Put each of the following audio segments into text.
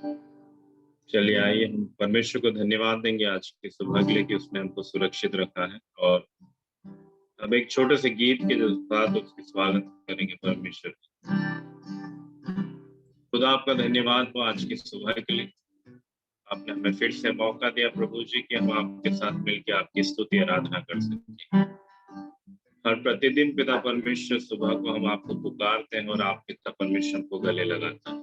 चलिए आइए हम परमेश्वर को धन्यवाद देंगे आज की सुबह के लिए कि उसने हमको सुरक्षित रखा है। और अब एक छोटे से गीत के जो साथ उसकी स्वागत करेंगे परमेश्वर। खुदा आपका धन्यवाद हो आज की सुबह के लिए। आपने हमें फिर से मौका दिया प्रभु जी कि हम आपके साथ मिलकर आपकी स्तुति आराधना कर सकें। हर प्रतिदिन पिता परमेश्वर सुबह को हम आपको पुकारते हैं और आप पिता परमेश्वर को गले लगाते हैं।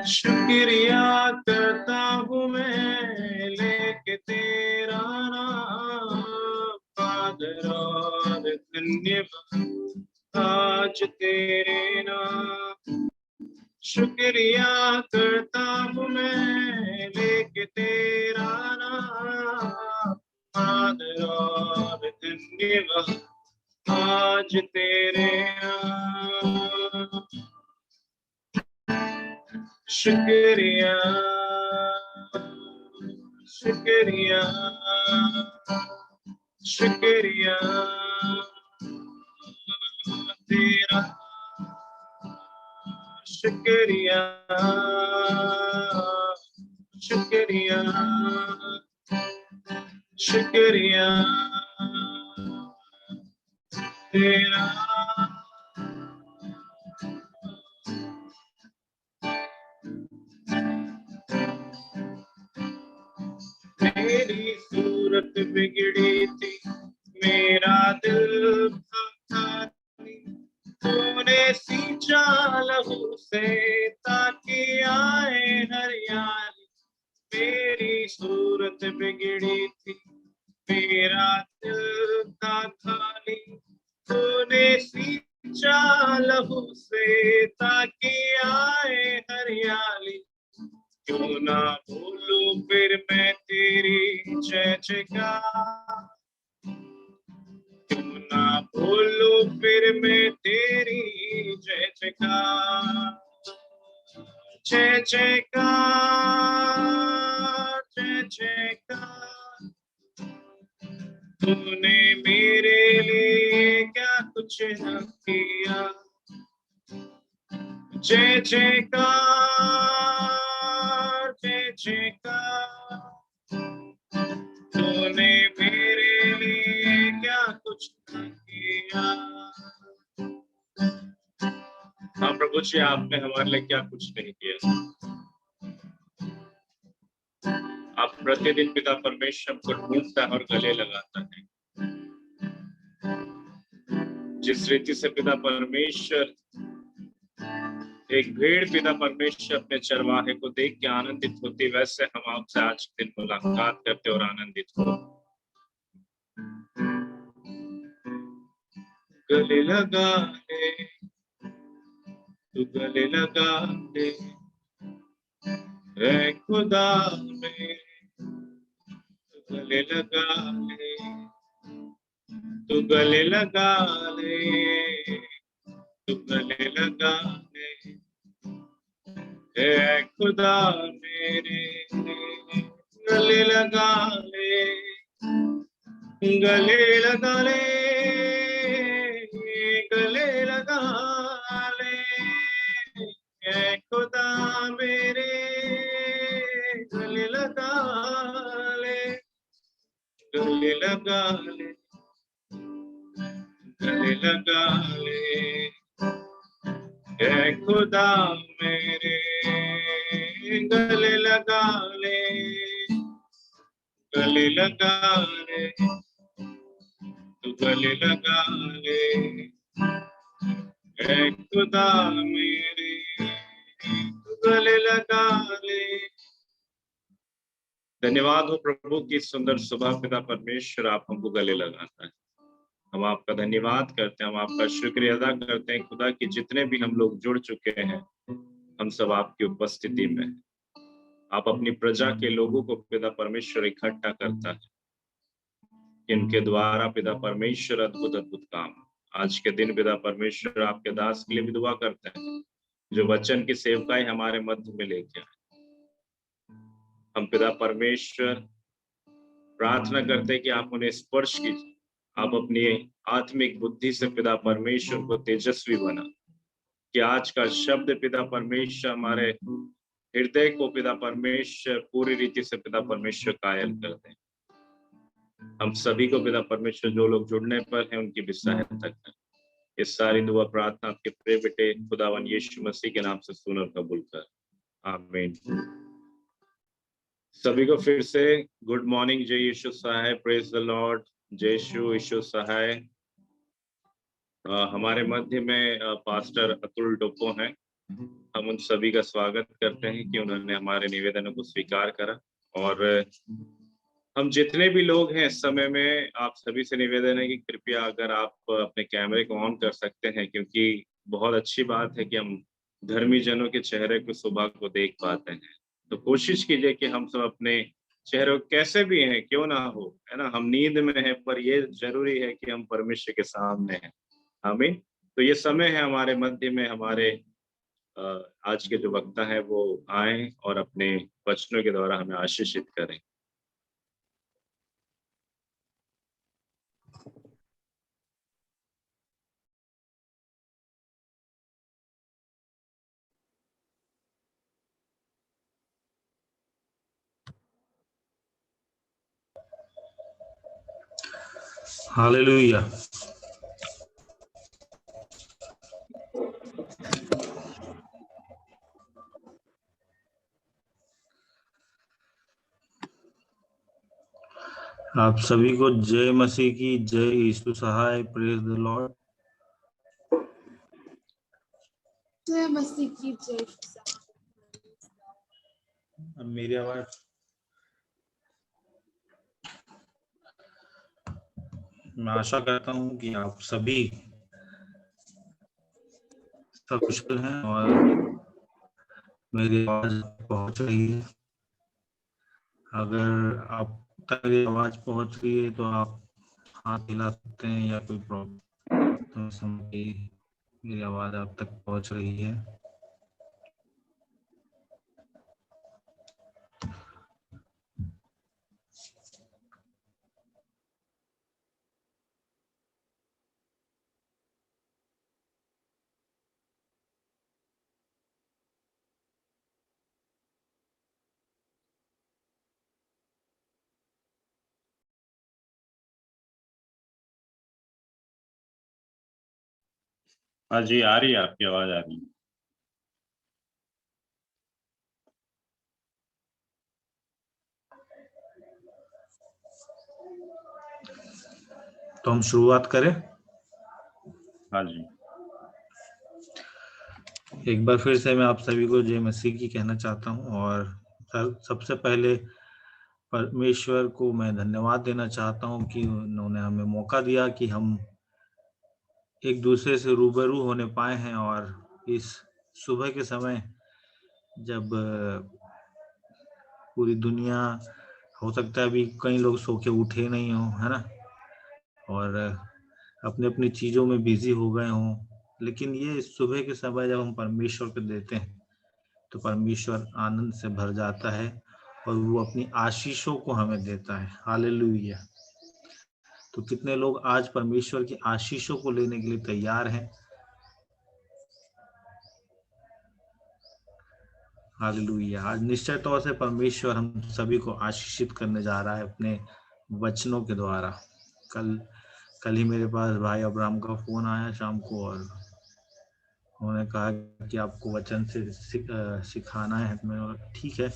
शुक्रिया करता हूँ मैं लेके तेरा नाम, आदर और धन्यवाद आज तेरे नाम। शुक्रिया करता हूँ मैं लेके तेरा नाम, आदर और धन्यवाद आज तेरे नाम। शुक्रिया शुक्रिया शुक्रिया तेरा, शुक्रिया शुक्रिया शुक्रिया तेरा। मेरी सूरत बिगड़ी थी, मेरा दिल था, तूने सींचा लहू से ताकि आए हरियाली। मेरी सूरत बिगड़ी थी, मेरा दिल था खाली, तूने सींचा लहू से ताकि आए हरियाली। क्यों ना भूलूं फिर मैं तेरी जय जयकार, क्यों ना भूलूं फिर मैं तेरी जय जयकार। जय जयकार जय जयकार, तूने मेरे लिए क्या कुछ न किया। जय जयकार जय जयकार, तूने मेरे लिए क्या कुछ न किया। हाँ प्रभु जी, आपने हमारे लिए क्या कुछ नहीं किया। आप प्रतिदिन पिता परमेश्वर को ढूंढता है और गले लगाता है। जिस रीति से पिता परमेश्वर, एक भेड़ पिता परमेश्वर अपने चरवाहे को देख के आनंदित होती, वैसे हम आपसे आज दिन मुलाकात करते और आनंदित हो। गले लगा ले, तू गले लगा ले, ऐ खुदा मेरे, तू गले लगा ले, तू गले लगा ले, तू गले लगा ले, ऐ खुदा मेरे, गले लगा ले, गले लगा ले, गले लगा ले, ऐ खुदा मेरे, गले लगा ले, गले लगा ले, गले लगा ले, ऐ खुदा मेरे, गले लगा ले, गले लगा ले, तू गले लगा ले, ऐ खुदा मेरे, तू गले लगा ले। धन्यवाद हो प्रभु की सुंदर सुबह पिता परमेश्वर, आप हमको गले लगाता है। हम आपका धन्यवाद करते हैं, हम आपका शुक्रिया अदा करते हैं खुदा कि जितने भी हम लोग जुड़ चुके हैं, हम सब आपकी उपस्थिति में। आप अपनी प्रजा के लोगों को पिता परमेश्वर इकट्ठा करता है, इनके द्वारा पिता परमेश्वर अद्भुत अद्भुत काम। आज के दिन पिता परमेश्वर आपके दास के लिए भी दुआ करते हैं, जो वचन की सेवकाई हमारे मध्य में लेके आए। हम पिता परमेश्वर प्रार्थना करते हैं कि आप उन्हें स्पर्श कीजिए, आप अपनी आत्मिक बुद्धि से पिता परमेश्वर को तेजस्वी बना, कि आज का शब्द पिता परमेश्वर हमारे हृदय को पिता परमेश्वर पूरी रीति से पिता परमेश्वर कायल कर दें। हम सभी को पिता परमेश्वर जो लोग जुड़ने पर हैं उनकी भी सहायता करें। ये सारी दुआ प्रार्थना आपके प्रिय बेटे खुदावन यीशु मसीह के नाम से सुन और कबूल कर, आमीन। सभी को फिर से गुड मॉर्निंग, जय यीशु सहाय, प्रेज द लॉर्ड, जय यीशु सहाय। हमारे मध्य में पास्टर अतुल डोपो हैं। हम उन सभी का स्वागत करते हैं कि उन्होंने हमारे निवेदनों को स्वीकार करा। और हम जितने भी लोग हैं इस समय में, आप सभी से निवेदन है कि कृपया अगर आप अपने कैमरे को ऑन कर सकते हैं, क्योंकि बहुत अच्छी बात है कि हम धर्मी जनों के चेहरे को सुबह को देख पाते हैं। तो कोशिश कीजिए कि हम सब अपने चेहरे कैसे भी हैं क्यों ना हो, है ना, हम नींद में हैं पर ये जरूरी है कि हम परमेश्वर के सामने हैं। आमीन। तो ये समय है हमारे मध्य में, हमारे आज के जो वक्ता है वो आए और अपने वचनों के द्वारा हमें आशीषित करें। हालेलुया। आप सभी को जय मसीह की, जय यीशु सहाय, प्रेज द लॉर्ड। जय मसीह की, जय। अब मेरी आवाज मैं आशा करता हूं कि आप सभी सब कुशल हैं और मेरी आवाज पहुंच रही है। अगर आप तक मेरी आवाज पहुंच रही है तो आप हाथ हिला सकते हैं या कोई प्रॉब्लम, तो समझिए मेरी आवाज आप तक पहुंच रही है। हाँ जी, आ रही है, आपकी आवाज आ रही है। तो हम शुरुआत करें। हाँ जी। एक बार फिर से मैं आप सभी को जय मसीह की कहना चाहता हूं और सबसे पहले परमेश्वर को मैं धन्यवाद देना चाहता हूं कि उन्होंने हमें मौका दिया कि हम एक दूसरे से रूबरू होने पाए हैं। और इस सुबह के समय जब पूरी दुनिया, हो सकता है अभी कई लोग सो के उठे नहीं हो, है ना, और अपने अपनी चीजों में बिजी हो गए हों, लेकिन ये सुबह के समय जब हम परमेश्वर को देते हैं तो परमेश्वर आनंद से भर जाता है और वो अपनी आशीषों को हमें देता है। हालेलुया। तो कितने लोग आज परमेश्वर की आशीषों को लेने के लिए तैयार हैं? हालेलुया। आज निश्चय तौर से परमेश्वर हम सभी को आशीषित करने जा रहा है अपने वचनों के द्वारा। कल ही मेरे पास भाई अब्राहम का फोन आया शाम को और उन्होंने कहा कि आपको वचन से सिखाना है। मैंने बोला ठीक है।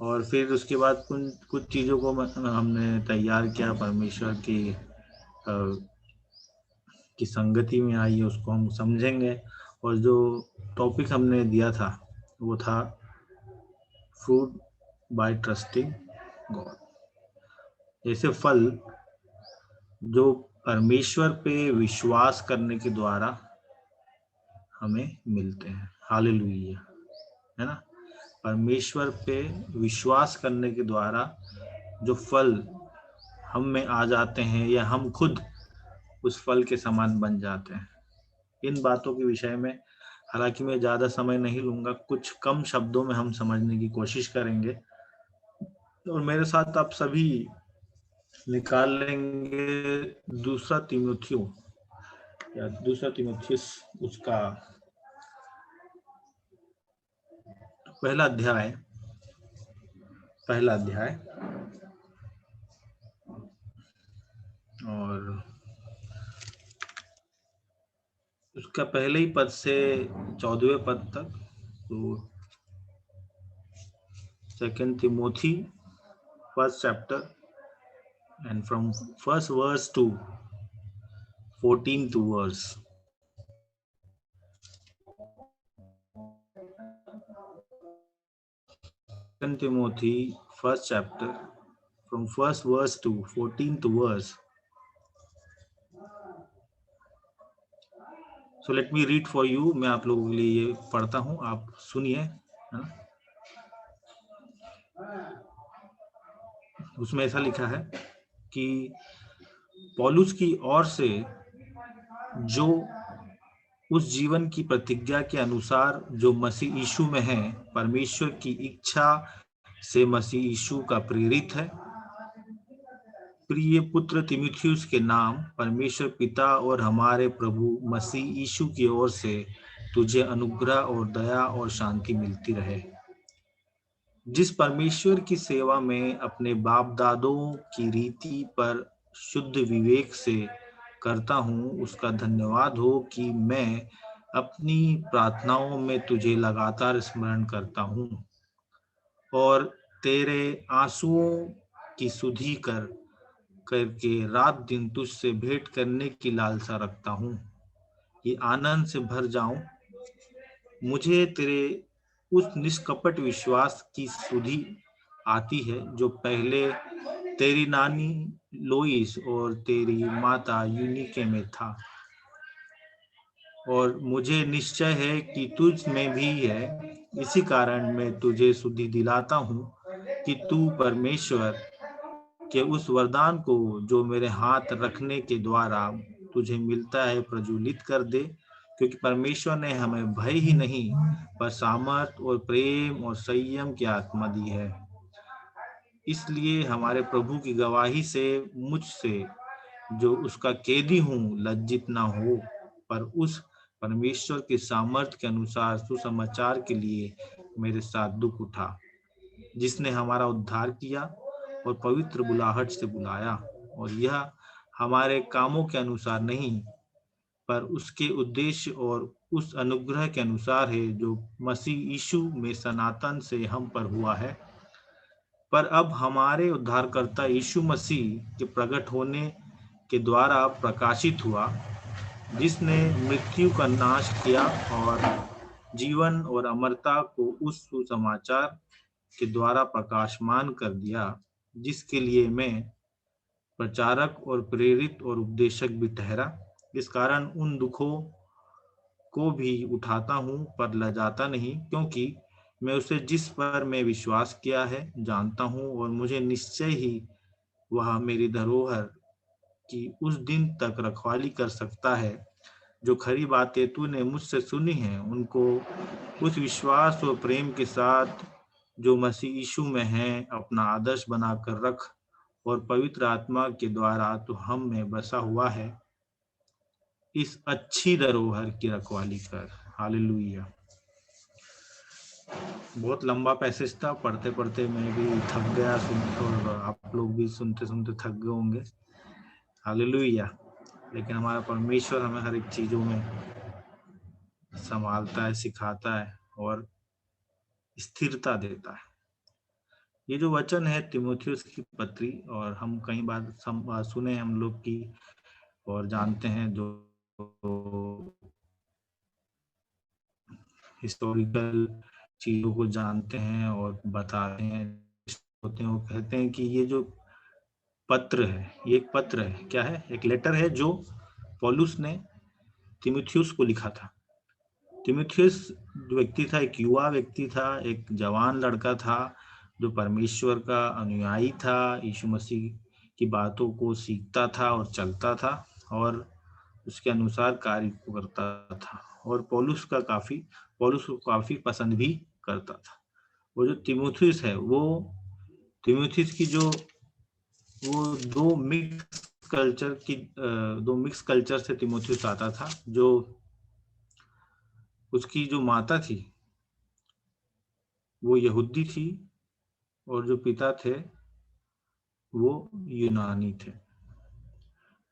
और फिर उसके बाद कुछ चीज़ों को हमने तैयार किया, परमेश्वर की संगति में आई है, उसको हम समझेंगे। और जो टॉपिक हमने दिया था वो था फ्रूट बाय ट्रस्टिंग गॉड। ऐसे फल जो परमेश्वर पे विश्वास करने के द्वारा हमें मिलते हैं। हालेलुया, है ना। परमेश्वर पे विश्वास करने के द्वारा जो फल हम में आ जाते हैं या हम खुद उस फल के समान बन जाते हैं। इन बातों के विषय में हालांकि मैं ज्यादा समय नहीं लूंगा, कुछ कम शब्दों में हम समझने की कोशिश करेंगे। और मेरे साथ आप सभी निकाल लेंगे दूसरा तीमुथियो या दूसरा तीमुथियुस उसका पहला अध्याय और उसका पहले ही पद से 14वें पद तक। तो 2 Timothy first chapter and from first verse to 14th verse. Second Timothy first chapter from first verse to 14th verse. So let me read for you. मैं आप लोगों के लिए ये पढ़ता हूँ, आप सुनिए, है ना। उसमें ऐसा लिखा है कि पौलुस की ओर से जो उस जीवन की प्रतिज्ञा के अनुसार जो मसीह यीशु में है, परमेश्वर की इच्छा से मसीह यीशु का प्रेरित है, प्रिय पुत्र तीमुथियुस के नाम परमेश्वर पिता और हमारे प्रभु मसीह यीशु की ओर से तुझे अनुग्रह और दया और शांति मिलती रहे। जिस परमेश्वर की सेवा में अपने बाप दादों की रीति पर शुद्ध विवेक से करता हूँ, उसका धन्यवाद हो कि मैं अपनी प्रार्थनाओं में तुझे लगातार स्मरण करता हूँ और तेरे आंसुओं की सुधि करके रात दिन तुझसे भेंट करने की लालसा रखता हूँ कि आनंद से भर जाऊं। मुझे तेरे उस निष्कपट विश्वास की सुधि आती है जो पहले तेरी नानी लोइस और तेरी माता यूनिके में था, और मुझे निश्चय है कि तुझ में भी है। इसी कारण मैं तुझे सुधि दिलाता हूँ कि तू परमेश्वर के उस वरदान को जो मेरे हाथ रखने के द्वारा तुझे मिलता है प्रज्वलित कर दे, क्योंकि परमेश्वर ने हमें भय ही नहीं पर सामर्थ और प्रेम और संयम की आत्मा दी है। इसलिए हमारे प्रभु की गवाही से मुझसे जो उसका कैदी हूँ लज्जित ना हो, पर उस परमेश्वर के सामर्थ्य के अनुसार सुसमाचार के लिए मेरे साथ दुख उठा, जिसने हमारा उद्धार किया और पवित्र बुलाहट से बुलाया, और यह हमारे कामों के अनुसार नहीं पर उसके उद्देश्य और उस अनुग्रह के अनुसार है जो मसीह यीशु में सनातन से हम पर हुआ है। पर अब हमारे उद्धारकर्ता यीशु मसीह के प्रकट होने के द्वारा प्रकाशित हुआ, जिसने मृत्यु का नाश किया और जीवन और अमरता को उस सुसमाचार के द्वारा प्रकाशमान कर दिया, जिसके लिए मैं प्रचारक और प्रेरित और उपदेशक भी ठहरा। इस कारण उन दुखों को भी उठाता हूँ पर लजाता नहीं, क्योंकि मैं उसे जिस पर मैं विश्वास किया है जानता हूँ, और मुझे निश्चय ही वह मेरी धरोहर की उस दिन तक रखवाली कर सकता है। जो खरी बातें तूने मुझसे सुनी हैं उनको उस विश्वास और प्रेम के साथ जो मसीह यीशु में है अपना आदर्श बनाकर रख, और पवित्र आत्मा के द्वारा तो हम में बसा हुआ है इस अच्छी धरोहर की रखवाली कर। हालेलुया। बहुत लंबा पैसेज था, पढ़ते पढ़ते मैं भी थक गया सुनते, और आप लोग भी सुनते सुनते थक गए होंगे। हालेलुया। लेकिन हमारा परमेश्वर हमें हर एक चीजों में संभालता है, सिखाता है और स्थिरता देता है। ये जो वचन है तीमुथियुस की पत्री, और हम कई बार सुने हम लोग की और जानते हैं, जो हिस्टोरिकल चीजों को जानते हैं और बताते हैं होते हैं, वो कहते हैं कि ये जो पत्र है ये एक पत्र है। क्या है? एक लेटर है जो पौलुस ने तीमुथियुस को लिखा था। तीमुथियुस जो व्यक्ति था एक युवा व्यक्ति था, एक जवान लड़का था जो परमेश्वर का अनुयायी था, यीशु मसीह की बातों को सीखता था और चलता था और उसके अनुसार कार्य करता था, और पौलुस को काफी पसंद भी करता था। वो जो तीमुथियुस है, वो तीमुथियुस की जो वो दो मिक्स कल्चर से तीमुथियुस आता था। जो उसकी जो माता थी वो यहूदी थी और जो पिता थे वो यूनानी थे।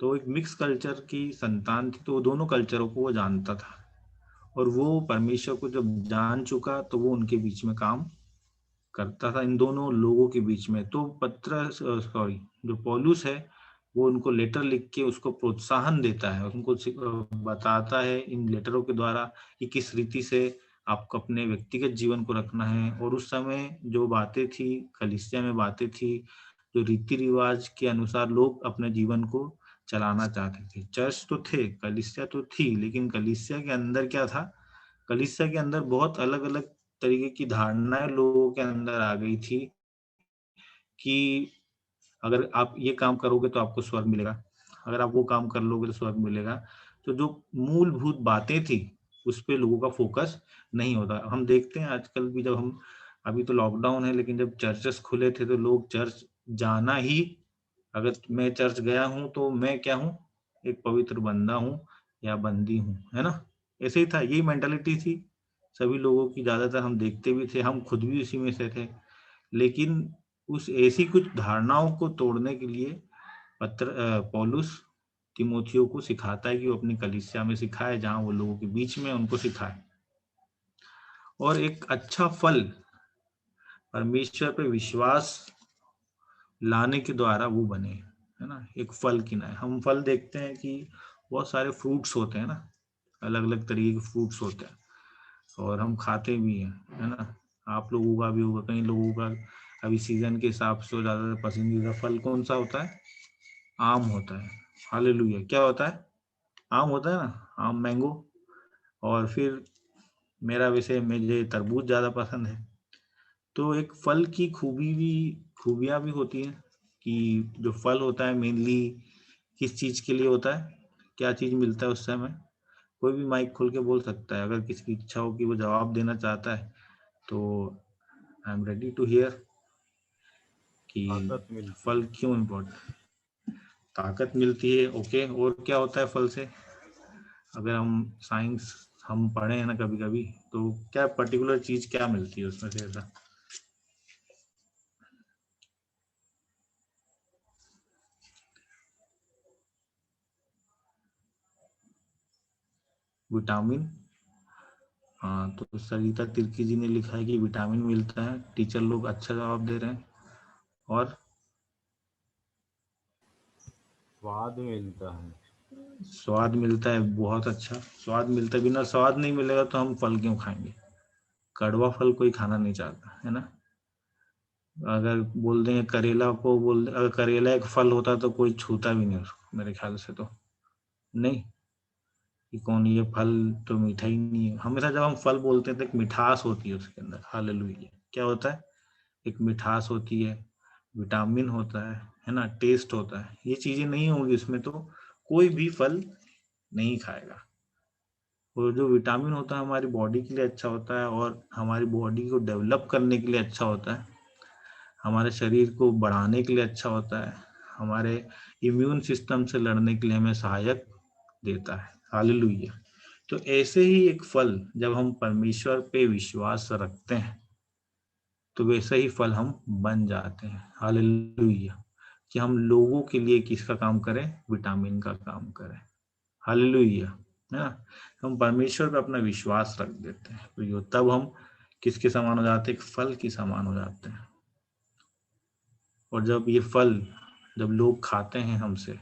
तो एक मिक्स कल्चर की संतान थी, तो दोनों कल्चरों को वो जानता था और वो परमेश्वर को जब जान चुका तो वो उनके बीच में काम करता था, इन दोनों लोगों के बीच में। तो जो पौलुस है वो उनको लेटर लिख के उसको प्रोत्साहन देता है, उनको बताता है इन लेटरों के द्वारा कि किस रीति से आपको अपने व्यक्तिगत जीवन को रखना है। और उस समय जो बातें थी कलीसिया में, बातें थी जो रीति रिवाज के अनुसार लोग अपने जीवन को चलाना चाहते थे। चर्च तो थे, कलीसिया तो थी, लेकिन कलीसिया के अंदर क्या था, कलीसिया के अंदर बहुत अलग अलग तरीके की धारणाएं लोगों के अंदर आ गई थी कि अगर आप ये काम करोगे तो आपको स्वर्ग मिलेगा, अगर आप वो काम कर लोगे तो स्वर्ग मिलेगा। तो जो मूलभूत बातें थी उस पे लोगों का फोकस नहीं होता। हम देखते हैं आजकल भी, जब हम अभी तो लॉकडाउन है, लेकिन जब चर्चेस खुले थे तो लोग चर्च जाना ही, अगर मैं चर्च गया हूं तो मैं क्या हूं, एक पवित्र बंदा हूं या बंदी हूं, है ना। ऐसे ही था, यही मेंटालिटी थी सभी लोगों की, ज्यादातर हम देखते भी थे, हम खुद भी उसी में से थे। लेकिन उस ऐसी कुछ धारणाओं को तोड़ने के लिए पौलुस तीमुथियुस को सिखाता है कि वो अपनी कलीसिया में सिखाए, जहां वो लोगों के बीच में उनको सिखाए। और एक अच्छा फल परमेश्वर पे विश्वास लाने के द्वारा वो बने, है ना। एक फल की ना, हम फल देखते हैं कि बहुत सारे फ्रूट्स होते हैं ना, अलग अलग तरीके के फ्रूट्स होते हैं और हम खाते भी हैं, है ना। आप लोगों का भी होगा, कई लोगों का अभी सीजन के हिसाब से ज्यादा पसंदीदा फल कौन सा होता है, आम होता है। हालेलुया, क्या होता है, आम होता है ना, आम, मैंगो। और फिर मेरा विषय, मुझे तरबूज ज्यादा पसंद है। तो एक फल की खूबियां भी होती हैं कि जो फल होता है मेनली किस चीज के लिए होता है, क्या चीज मिलता है उस समय। कोई भी माइक खोल के बोल सकता है, अगर किसी की इच्छा हो कि वो जवाब देना चाहता है तो I am ready to hear कि ताकत मिलती फल है। क्यों इम्पोर्टेंट। ताकत मिलती है, ओके। और क्या होता है फल से, अगर हम साइंस हम पढ़े हैं ना कभी कभी, तो क्या पर्टिकुलर चीज क्या मिलती है उसमें से ऐसा। विटामिन। हाँ, तो सरिता तिर्की जी ने लिखा है कि विटामिन मिलता है, टीचर लोग अच्छा जवाब दे रहे हैं। और स्वाद मिलता है। स्वाद मिलता है, बहुत अच्छा स्वाद मिलता है, बिना स्वाद नहीं मिलेगा तो हम फल क्यों खाएंगे। कड़वा फल कोई खाना नहीं चाहता, है ना। अगर बोल दें करेला को, बोल अगर करेला एक फल होता तो कोई छूता भी नहीं उसको, मेरे ख्याल से तो नहीं, कि कौन ये फल तो मीठा ही नहीं है। हमेशा जब हम फल बोलते हैं तो एक मिठास होती है उसके अंदर। हालेलुया, क्या होता है, एक मिठास होती है, विटामिन होता है ना, टेस्ट होता है। ये चीजें नहीं होंगी इसमें तो कोई भी फल नहीं खाएगा। और जो विटामिन होता है हमारी बॉडी के लिए अच्छा होता है और हमारी बॉडी को डेवलप करने के लिए अच्छा होता है, हमारे शरीर को बढ़ाने के लिए अच्छा होता है, हमारे इम्यून सिस्टम से लड़ने के लिए हमें सहायक देता है। हालेलुया। तो ऐसे ही एक फल जब हम परमेश्वर पे विश्वास रखते हैं तो वैसे ही फल हम बन जाते हैं। हालेलुया, कि हम लोगों के लिए किसका काम करें, विटामिन का काम करें। हालेलुया, है ना। हम परमेश्वर पे अपना विश्वास रख देते हैं तो तब हम किसके समान हो जाते हैं, एक फल के समान हो जाते हैं। और जब ये फल जब लोग खाते हैं हमसे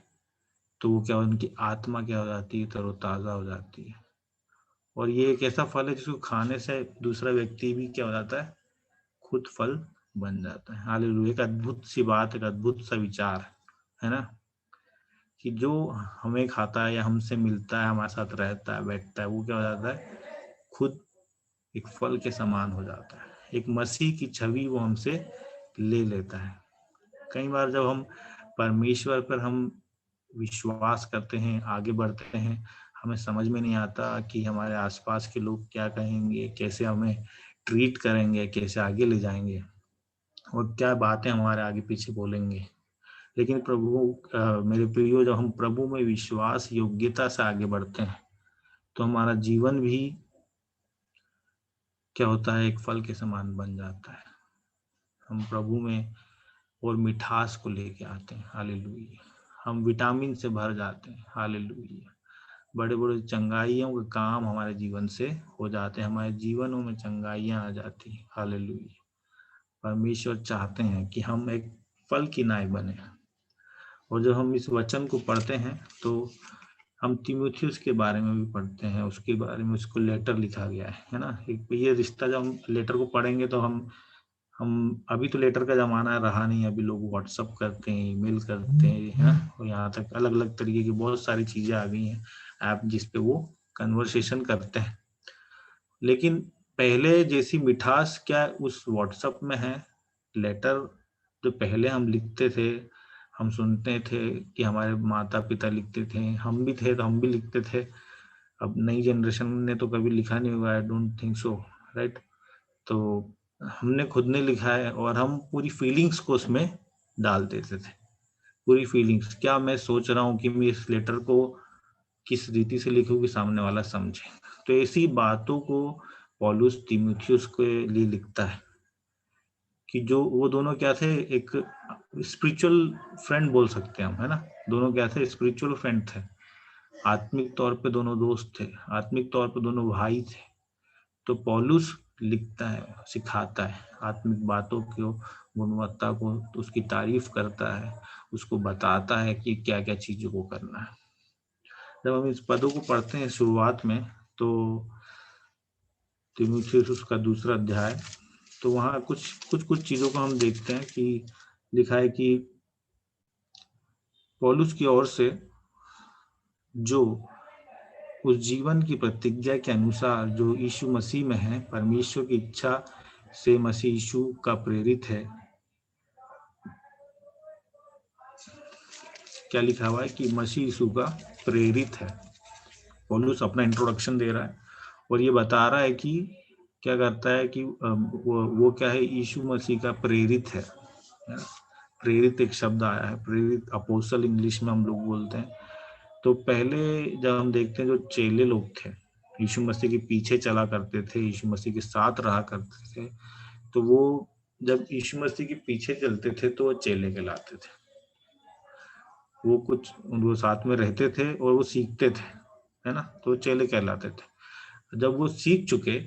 तो वो क्या, उनकी आत्मा क्या हो जाती है, तरोताजा हो जाती है। और ये एक ऐसा फल है जिसको खाने से दूसरा व्यक्ति भी क्या हो जाता है, खुद फल बन जाता है। हालेलुया, एक अद्भुत सी बात, एक अद्भुत सा विचार, है ना, कि जो हमें खाता है या हमसे मिलता है, हमारे साथ रहता है, बैठता है, वो क्या हो जाता है, खुद एक फल के समान हो जाता है। एक मसीह की छवि वो हमसे ले लेता है। कई बार जब हम परमेश्वर पर हम विश्वास करते हैं, आगे बढ़ते हैं, हमें समझ में नहीं आता कि हमारे आसपास के लोग क्या कहेंगे, कैसे हमें ट्रीट करेंगे, कैसे आगे ले जाएंगे और क्या बातें हमारे आगे पीछे बोलेंगे। लेकिन मेरे प्रियो, जब हम प्रभु में विश्वास योग्यता से आगे बढ़ते हैं तो हमारा जीवन भी क्या होता है, एक फल के समान बन जाता है। हम प्रभु में और मिठास को लेके आते हैं, हालेलुया। हम विटामिन से भर जाते हैं, हालेलुया। बड़े बड़े चंगाइयों के काम हमारे जीवन से हो जाते हैं, हमारे जीवनों में चंगाइयां आ जाती हैं, हालेलुया। परमेश्वर चाहते हैं कि हम एक फल की नाई बने। और जब हम इस वचन को पढ़ते हैं तो हम तीमुथियुस के बारे में भी पढ़ते हैं, उसके बारे में उसको लेटर लिखा गया है ना। एक ये रिश्ता, जब हम लेटर को पढ़ेंगे तो हम अभी तो लेटर का जमाना रहा नहीं, अभी लोग व्हाट्सअप करते हैं, ईमेल करते हैं, है ना। और यहाँ तक अलग अलग तरीके की बहुत सारी चीजें आ गई हैं, ऐप जिसपे वो कन्वर्सेशन करते हैं। लेकिन पहले जैसी मिठास क्या उस व्हाट्सएप में है? लेटर जो पहले हम लिखते थे, हम सुनते थे कि हमारे माता पिता लिखते थे, हम भी थे तो हम भी लिखते थे। अब नई जनरेशन ने तो कभी लिखा नहीं हुआ, I don't think so, right. तो हमने खुद ने लिखा है और हम पूरी फीलिंग्स को उसमें डाल देते थे, पूरी फीलिंग्स। क्या मैं सोच रहा हूँ कि मैं इस लेटर को किस रीति से लिखूं कि सामने वाला समझे। तो ऐसी बातों को पौलुस तीमुथियुस के लिए लिखता है कि जो वो दोनों क्या थे, एक स्पिरिचुअल फ्रेंड बोल सकते हैं हम, है ना। दोनों क्या थे? स्पिरिचुअल फ्रेंड थे। आत्मिक तौर पे दोनों दोस्त थे, आत्मिक तौर पे दोनों भाई थे। तो पौलुस लिखता है, सिखाता है आत्मिक बातों को, गुणवत्ता को, तो उसकी तारीफ करता है, उसको बताता है कि क्या क्या चीजों को करना है। जब हम इस पदों को पढ़ते हैं शुरुआत में, तो तीमुथियुस उसका दूसरा अध्याय, तो वहाँ कुछ चीजों को हम देखते हैं कि लिखा है कि पौलुस की ओर से जो उस जीवन की प्रतिज्ञा के अनुसार जो यीशु मसीह में है, परमेश्वर की इच्छा से मसीह यीशु का प्रेरित है। क्या लिखा हुआ है कि मसीह यीशु का प्रेरित है। पौलुस अपना इंट्रोडक्शन दे रहा है और ये बता रहा है कि क्या करता है कि वो क्या है, यीशु मसीह का प्रेरित है। प्रेरित एक शब्द आया है, प्रेरित, अपोस्टल इंग्लिश में हम लोग बोलते हैं। तो पहले जब हम देखते हैं, जो चेले लोग थे, यीशु मसीह के पीछे चला करते थे, यीशु मसीह के साथ रहा करते थे, तो वो जब यीशु मसीह के पीछे चलते थे तो वो चेले कहलाते थे। वो साथ में रहते थे और वो सीखते थे, है ना, तो वो चेले कहलाते थे। जब वो सीख चुके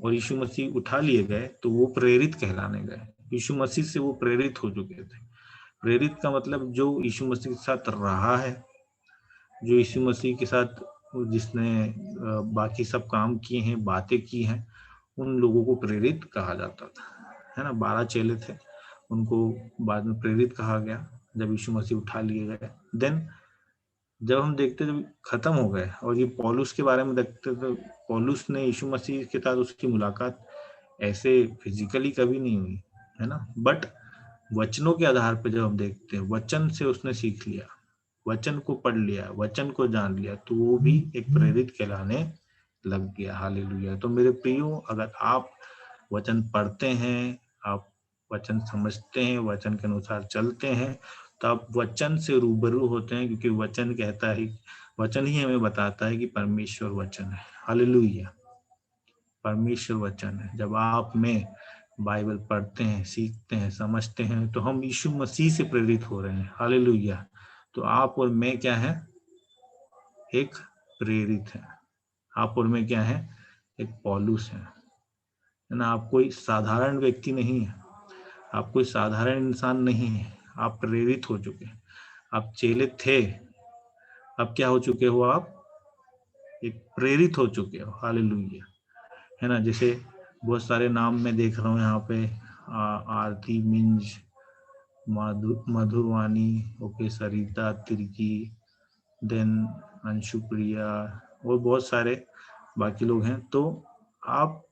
और यीशु मसीह उठा लिए गए तो वो प्रेरित कहलाने गए। यीशु मसीह से वो प्रेरित हो चुके थे। प्रेरित का मतलब जो यीशु मसीह के साथ रहा है, जो यीशु मसीह के साथ जिसने बाकी सब काम किए हैं, बातें की हैं, उन लोगों को प्रेरित कहा जाता था, है ना। 12 चेले थे, उनको बाद में प्रेरित कहा गया जब यीशु मसीह उठा लिए गए। देन जब हम देखते जब खत्म हो गए, और ये पौलुस के बारे में देखते तो पौलुस ने यीशु मसीह के साथ उसकी मुलाकात ऐसे फिजिकली कभी नहीं हुई, है ना। बट वचनों के आधार पर जब हम देखते हैं, वचन से उसने सीख लिया, वचन को पढ़ लिया, वचन को जान लिया, तो वो भी एक प्रेरित कहलाने लग गया। हालेलुया। तो मेरे प्रियो, अगर आप वचन पढ़ते हैं, आप वचन समझते हैं, वचन के अनुसार चलते हैं, तो आप वचन से रूबरू होते हैं, क्योंकि वचन कहता है, वचन ही हमें बताता है कि परमेश्वर वचन है। हालेलुया। परमेश्वर वचन है। जब आप में बाइबल पढ़ते हैं, सीखते हैं, समझते हैं, तो हम यीशु मसीह से प्रेरित हो रहे हैं। हालेलुया। तो आप और मैं क्या है? एक प्रेरित है। आप और मैं क्या है? एक पौलुस है ना। आप कोई साधारण व्यक्ति नहीं है, आप कोई साधारण इंसान नहीं है, आप प्रेरित हो चुके हैं। आप चेले थे, अब क्या हो चुके हो? आप एक प्रेरित हो चुके हो। हालेलुया, है ना। जैसे बहुत सारे नाम मैं देख रहा हूँ यहाँ पे, आरती, मिंज, मधुरवाणी, ओके, सरिता, तिर्की, देन अंशु प्रिया, और बहुत सारे बाकी लोग हैं। तो आप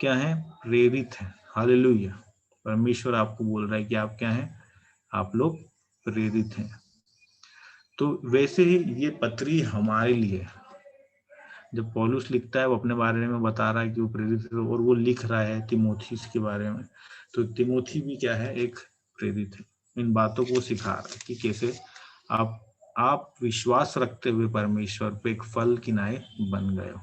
क्या हैं? प्रेरित हैं। हालेलुया। परमेश्वर आपको बोल रहा है कि आप क्या हैं? आप लोग प्रेरित हैं। तो वैसे ही ये पत्री हमारे लिए, जब पौलुस लिखता है, वो अपने बारे में बता रहा है कि वो प्रेरित है, और वो लिख रहा है तीमुथियुस के बारे में। तो तीमुथी भी क्या है? एक प्रेरित है, इन बातों को सिखा रहा है कि कैसे आप विश्वास रखते हुए परमेश्वर पे एक फल की नाई बन गए हो।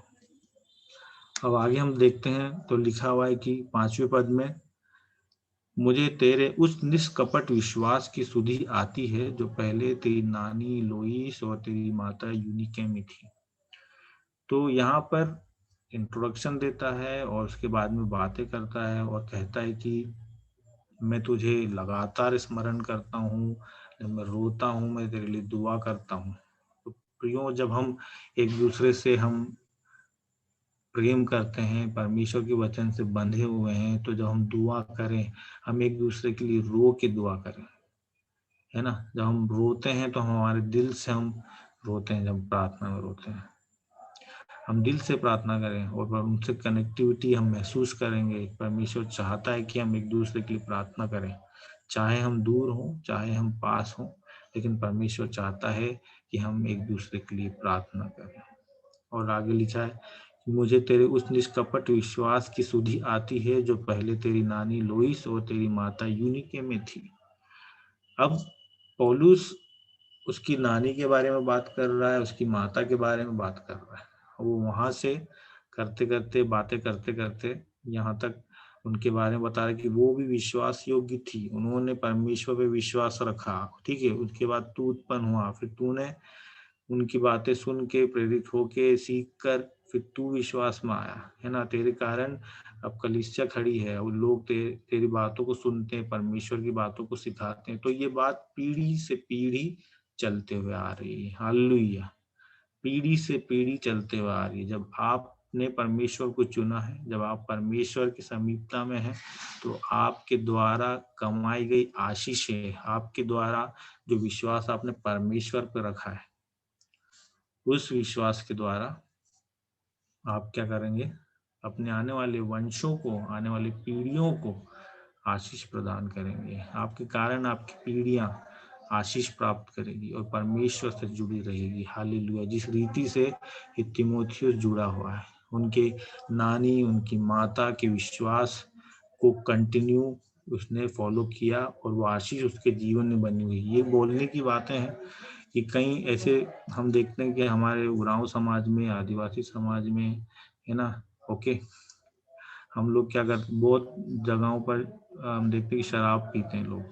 अब आगे हम देखते हैं तो लिखा हुआ है कि 5वें पद में, मुझे तेरे उस निष्कपट विश्वास की सुधि आती है जो पहले तेरी नानी लोईस और तेरी माता यूनिके में थी। तो यहाँ पर इंट्रोडक्शन देता है और उसके बाद में बातें करता है और कहता है कि मैं तुझे लगातार स्मरण करता हूँ, जब मैं रोता हूँ मैं तेरे लिए दुआ करता हूँ। तो प्रियो, जब हम एक दूसरे से हम प्रेम करते हैं, परमेश्वर के वचन से बंधे हुए हैं, तो जब हम दुआ करें, हम एक दूसरे के लिए रो के दुआ करें, है ना। जब हम रोते हैं तो हमारे दिल से हम रोते हैं, जब प्रार्थना में रोते हैं हम दिल से प्रार्थना करें और उनसे कनेक्टिविटी हम महसूस करेंगे। परमेश्वर चाहता है कि हम एक दूसरे के लिए प्रार्थना करें, चाहे हम दूर हों चाहे हम पास हों, लेकिन परमेश्वर चाहता है कि हम एक दूसरे के लिए प्रार्थना करें। और आगे लिखा है कि मुझे तेरे उस निष्कपट विश्वास की सुधि आती है जो पहले तेरी नानी लोईस और तेरी माता यूनिके में थी। अब पौलुस उसकी नानी के बारे में बात कर रहा है, उसकी माता के बारे में बात कर रहा है। वो वहां से करते करते बातें करते करते यहाँ तक उनके बारे में बता रहा है कि वो भी विश्वास योग्य थी, उन्होंने परमेश्वर पे विश्वास रखा। ठीक है, उसके बाद तू उत्पन्न हुआ, फिर तूने उनकी बातें सुन के प्रेरित होके सीख कर फिर तू विश्वास में आया, है ना। तेरे कारण अब कलीसिया खड़ी है और लोग तेरी बातों को सुनते हैं, परमेश्वर की बातों को सिखाते हैं। तो ये बात पीढ़ी से पीढ़ी चलते हुए आ रही है। हालेलुया, पीढ़ी से पीढ़ी चलते हुए आ रही है। जब आपने परमेश्वर को चुना है, जब आप परमेश्वर की समीपता में हैं, तो आपके द्वारा कमाई गई आशीषें, आपके द्वारा जो विश्वास आपने परमेश्वर पर रखा है, उस विश्वास के द्वारा आप क्या करेंगे, अपने आने वाले वंशों को, आने वाली पीढ़ियों को आशीष प्रदान करेंगे। आपके कारण आपकी पीढ़ियां आशीष प्राप्त करेगी और परमेश्वर से जुड़ी रहेगी। हालेलुया। जिस रीति से तीमुथियुस जुड़ा हुआ है, उनके नानी उनकी माता के विश्वास को कंटिन्यू उसने फॉलो किया और वो आशीष उसके जीवन में बनी हुई। ये बोलने की बातें हैं कि कहीं ऐसे हम देखते हैं कि हमारे उरांव समाज में, आदिवासी समाज में, है ना, ओके, हम लोग क्या करते, बहुत जगहों पर हम देखते हैं कि शराब पीते हैं लोग।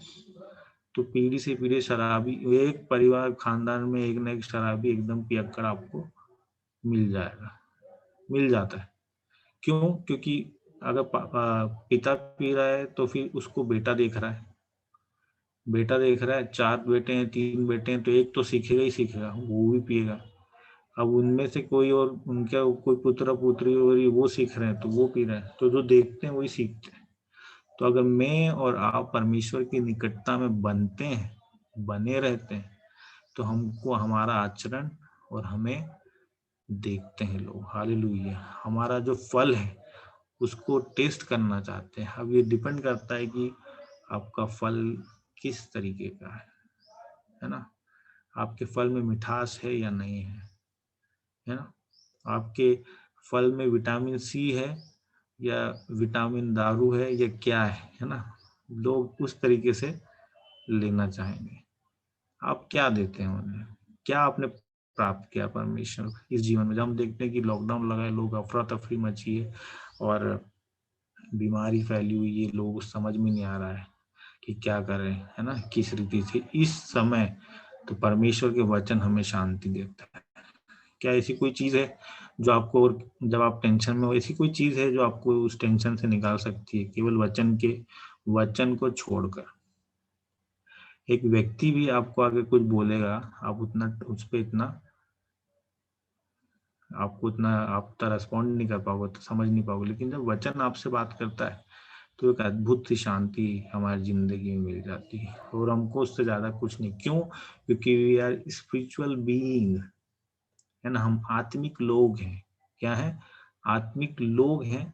तो पीढ़ी से पीढ़ी शराबी, एक परिवार खानदान में एक ना एक शराबी एकदम पियक्कड़ आपको मिल जाएगा, मिल जाता है। क्यों? क्योंकि अगर पिता पी रहा है तो फिर उसको बेटा देख रहा है, बेटा देख रहा है, 4 बेटे हैं 3 बेटे हैं, तो एक तो सीखेगा ही सीखेगा, वो भी पिएगा। अब उनमें से कोई और उनका कोई पुत्र पुत्री और वो सीख रहे हैं तो वो पी रहे हैं, तो जो देखते हैं वही सीखते हैं। तो अगर मैं और आप परमेश्वर की निकटता में बनते हैं, बने रहते हैं, तो हमको हमारा आचरण और हमें देखते हैं लोग। हालेलुया। हमारा जो फल है उसको टेस्ट करना चाहते हैं। अब ये डिपेंड करता है कि आपका फल किस तरीके का है ना। आपके फल में मिठास है या नहीं है ना। आपके फल में विटामिन सी है या विटामिन दारू है या क्या है ना। लोग उस तरीके से लेना चाहेंगे। आप क्या देते हैं उन्हें, क्या आपने प्राप्त किया परमेश्वर इस जीवन में। जब हम देखते हैं कि लॉकडाउन लगा है, लोग अफरा तफरी मची है और बीमारी फैली हुई है, लोग समझ में नहीं आ रहा है कि क्या करें, है ना, किस रीति से इस समय। तो परमेश्वर के वचन हमें शांति देता है। क्या ऐसी कोई चीज है जो आपको, जब आप टेंशन में हो, ऐसी कोई चीज है जो आपको उस टेंशन से निकाल सकती है? केवल वचन को छोड़कर। एक व्यक्ति भी आपको आगे कुछ बोलेगा, आप उतना उस पर आप रेस्पॉन्ड नहीं कर पाओगे, तो समझ नहीं पाओगे। लेकिन जब वचन आपसे बात करता है तो एक अद्भुत सी शांति हमारी जिंदगी में मिल जाती है और हमको उससे ज्यादा कुछ नहीं। क्यों? क्योंकि वी आर स्पिरिचुअल बीइंग, है ना। हम आत्मिक लोग हैं। क्या है? आत्मिक लोग हैं।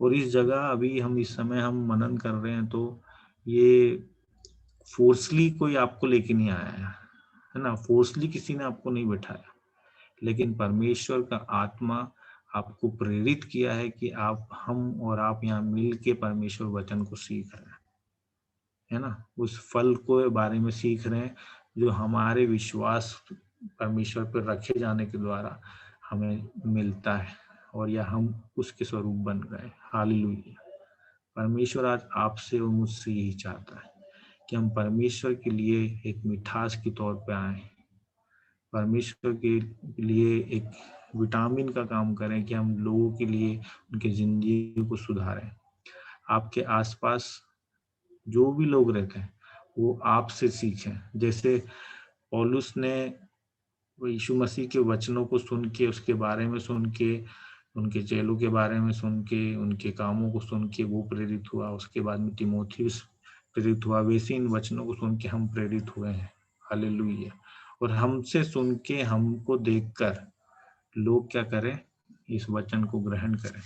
और इस जगह अभी हम इस समय हम मनन कर रहे हैं, तो ये फोर्सली कोई आपको लेके नहीं आया है ना। फोर्सली किसी ने आपको नहीं बैठाया, लेकिन परमेश्वर का आत्मा आपको प्रेरित किया है कि हम और आप यहाँ मिल के परमेश्वर वचन को सीख रहे हैं, है है ना, उस फल को बारे में सीख रहे हैं जो हमारे विश्वास परमेश्वर पर रखे जाने के द्वारा हमें मिलता है, और या हम उसके स्वरूप बन गए। हालेलुया। परमेश्वर आज आपसे और मुझसे यही चाहता है कि हम परमेश्वर के लिए एक मिठास के तौर पे आए, परमेश्वर के लिए एक विटामिन का काम करें, कि हम लोगों के लिए उनकी जिंदगी को सुधारें। आपके आसपास जो भी लोग रहते हैं वो आपसे सीखें। जैसे पौलुस ने यीशु मसीह के वचनों को सुन के, उसके बारे में सुन के, उनके चेलों के बारे में सुन के, उनके कामों को सुन के वो प्रेरित हुआ, उसके बाद में तीमुथियुस प्रेरित हुआ। वैसे इन वचनों को सुन के हम प्रेरित हुए हैं। हालेलुया। और हमसे सुन के, हमको देखकर लोग क्या करें, इस वचन को ग्रहण करें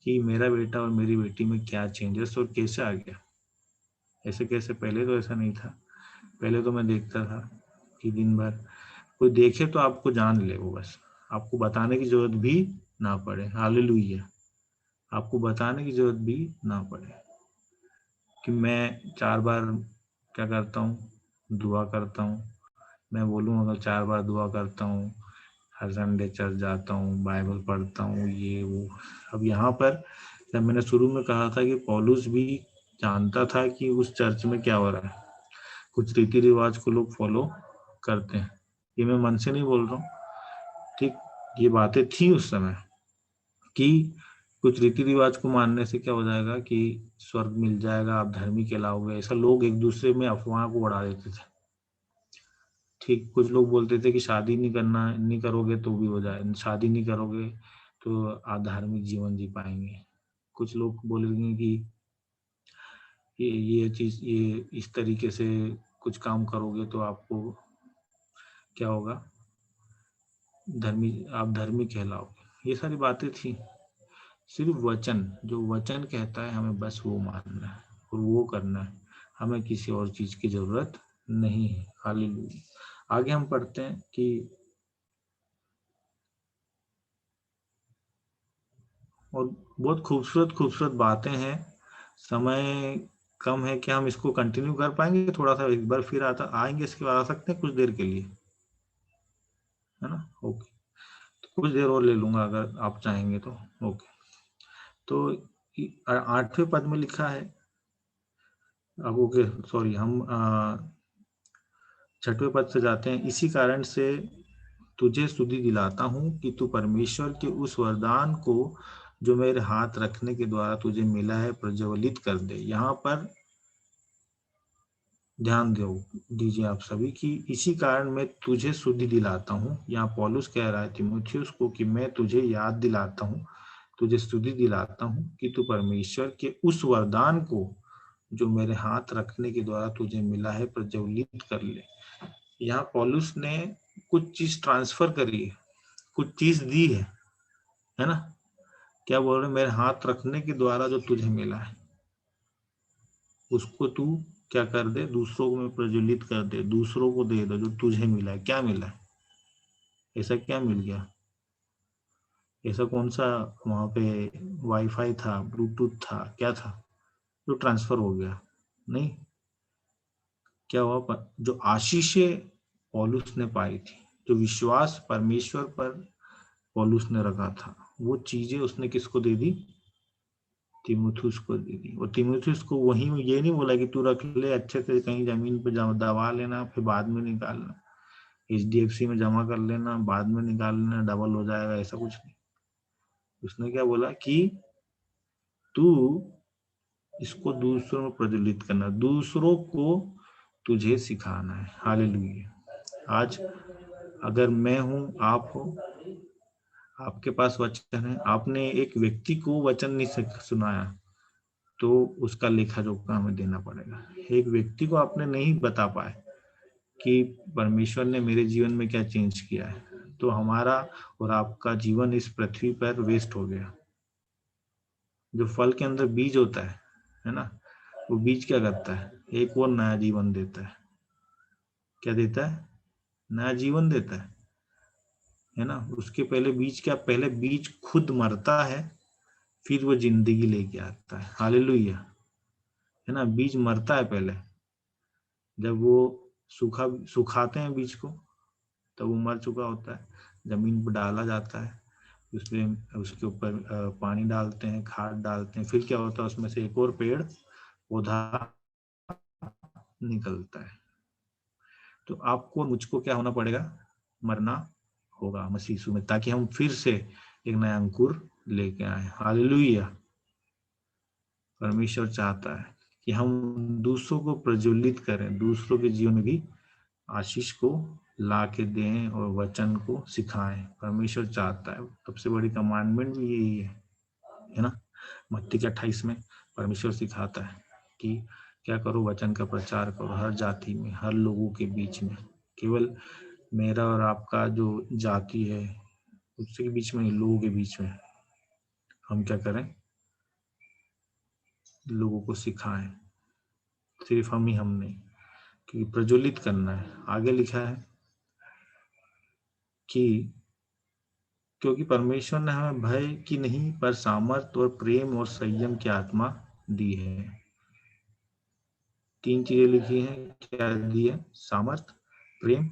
कि मेरा बेटा और मेरी बेटी में क्या चेंजेस और कैसे आ गया। ऐसे कैसे, पहले तो ऐसा नहीं था। पहले तो मैं देखता था कि दिन भर कोई देखे तो आपको जान ले, वो बस आपको बताने की जरूरत भी ना पड़े। हालेलुया। आपको बताने की जरूरत भी ना पड़े कि मैं 4 बार क्या करता हूँ, दुआ करता हूँ। मैं बोलूँ अगर 4 बार दुआ करता हूँ, हर संडे चर्च जाता हूँ, बाइबल पढ़ता हूँ, ये वो। अब यहाँ पर जब मैंने शुरू में कहा था कि पौलुस भी जानता था कि उस चर्च में क्या हो रहा है, कुछ रीति रिवाज को लोग फॉलो करते हैं। ये मैं मन से नहीं बोल रहा हूँ, ठीक, ये बातें थी उस समय कि कुछ रीति रिवाज को मानने से क्या हो जाएगा कि स्वर्ग मिल जाएगा, आप धर्मी कहलाओगे। ऐसा लोग एक दूसरे में अफवाह को बढ़ा देते थे। ठीक, कुछ लोग बोलते थे कि शादी नहीं करोगे तो भी हो जाए, शादी नहीं करोगे तो आप धार्मिक जीवन जी पाएंगे। कुछ लोग बोलेंगे कि ये चीज, ये इस तरीके से कुछ काम करोगे तो आपको क्या होगा, आप धर्मी कहलाओगे। ये सारी बातें थी। सिर्फ वचन, जो वचन कहता है हमें बस वो मानना है और वो करना है, हमें किसी और चीज की जरूरत नहीं है। हालेलुया। आगे हम पढ़ते हैं कि और बहुत खूबसूरत खूबसूरत बातें हैं। समय कम है, क्या हम इसको कंटिन्यू कर पाएंगे? थोड़ा सा एक बार फिर आएंगे, इसके बाद आ सकते हैं कुछ देर के लिए, है ना? ओके, तो कुछ देर और ले लूंगा अगर आप चाहेंगे तो। ओके, तो 8वें पद में लिखा है, अब ओके सॉरी, हम 6वें पद से जाते हैं। इसी कारण से तुझे स्तुति दिलाता हूँ कि तू परमेश्वर के उस वरदान को जो मेरे हाथ रखने के द्वारा तुझे मिला है प्रज्वलित कर दे। यहाँ पर ध्यान दीजिए आप सभी कि इसी कारण मैं तुझे स्तुति दिलाता हूँ। यहाँ पौलुस कह रहा है तीमुथियुस को कि मैं तुझे याद दिलाता हूँ, तुझे स्तुति दिलाता हूँ कि तू परमेश्वर के उस वरदान को जो मेरे हाथ रखने के द्वारा तुझे मिला है प्रज्वलित कर ले। यहाँ पौलुस ने कुछ चीज ट्रांसफर करी है, कुछ चीज दी है ना? क्या बोल रहे, मेरे हाथ रखने के द्वारा जो तुझे मिला है उसको तू क्या कर दे, दूसरों में प्रज्वलित कर दे, दूसरों को दे दो जो तुझे मिला है। क्या मिला है? ऐसा क्या मिल गया? ऐसा कौन सा वहां पे वाईफाई था, ब्लूटूथ था, क्या था जो ट्रांसफर हो गया? नहीं, क्या हुआ, जो आशीषें पौलुस ने पाई थी, जो विश्वास परमेश्वर पर पौलुस ने रखा था, वो चीजें उसने किसको दे दी? तीमुथियुस को दे दी। और तीमुथियुस को वही, ये नहीं बोला कि तू रख ले अच्छे से, कहीं जमीन पे दबा लेना फिर बाद में निकालना, HDFC में जमा कर लेना बाद में निकाल लेना, डबल हो जाएगा, ऐसा कुछ नहीं। उसने क्या बोला कि तू इसको दूसरों में प्रज्वलित करना, दूसरों को तुझे सिखाना है। हालेलुया। आज अगर मैं हूं, आप हो, आपके पास वचन है, आपने एक व्यक्ति को वचन नहीं सुनाया तो उसका लेखा जोखा हमें देना पड़ेगा। एक व्यक्ति को आपने नहीं बता पाए कि परमेश्वर ने मेरे जीवन में क्या चेंज किया है, तो हमारा और आपका जीवन इस पृथ्वी पर वेस्ट हो गया। जो फल के अंदर बीज होता है ना, वो बीज क्या करता है, एक और नया जीवन देता है। क्या देता है? नया जीवन देता है ना? उसके पहले बीज क्या, पहले बीज खुद मरता है फिर वो जिंदगी लेके आता है। हालेलुया, है ना? बीज मरता है पहले, जब वो सुखाते हैं बीज को तब वो मर चुका होता है, जमीन पर डाला जाता है, उसमें उसके ऊपर पानी डालते हैं, खाद डालते हैं, फिर क्या होता है उसमें से एक और पेड़ पौधा निकलता है। तो आपको मुझको क्या होना पड़ेगा, मरना होगा मसीह यीशु में, ताकि हम फिर से एक नया अंकुर लेके आए। हालेलुया। परमेश्वर चाहता है कि हम दूसरों को प्रज्वलित करें, दूसरों के जीवन में भी आशीष को ला के दें और वचन को सिखाएं। परमेश्वर चाहता है, सबसे बड़ी कमांडमेंट भी यही है ना। मत्ती के 28 में परमेश्वर सिखाता है कि क्या करो, वचन का प्रचार करो हर जाति में, हर लोगों के बीच में। केवल मेरा और आपका जो जाति है उसके बीच में, लोगों के बीच में हम क्या करें, लोगों को सिखाएं। सिर्फ हम नहीं, क्योंकि प्रज्वलित करना है। आगे लिखा है कि क्योंकि परमेश्वर ने हमें भय की नहीं पर सामर्थ और प्रेम और संयम की आत्मा दी है। 3 चीजें लिखी हैं, क्या दी है, सामर्थ, प्रेम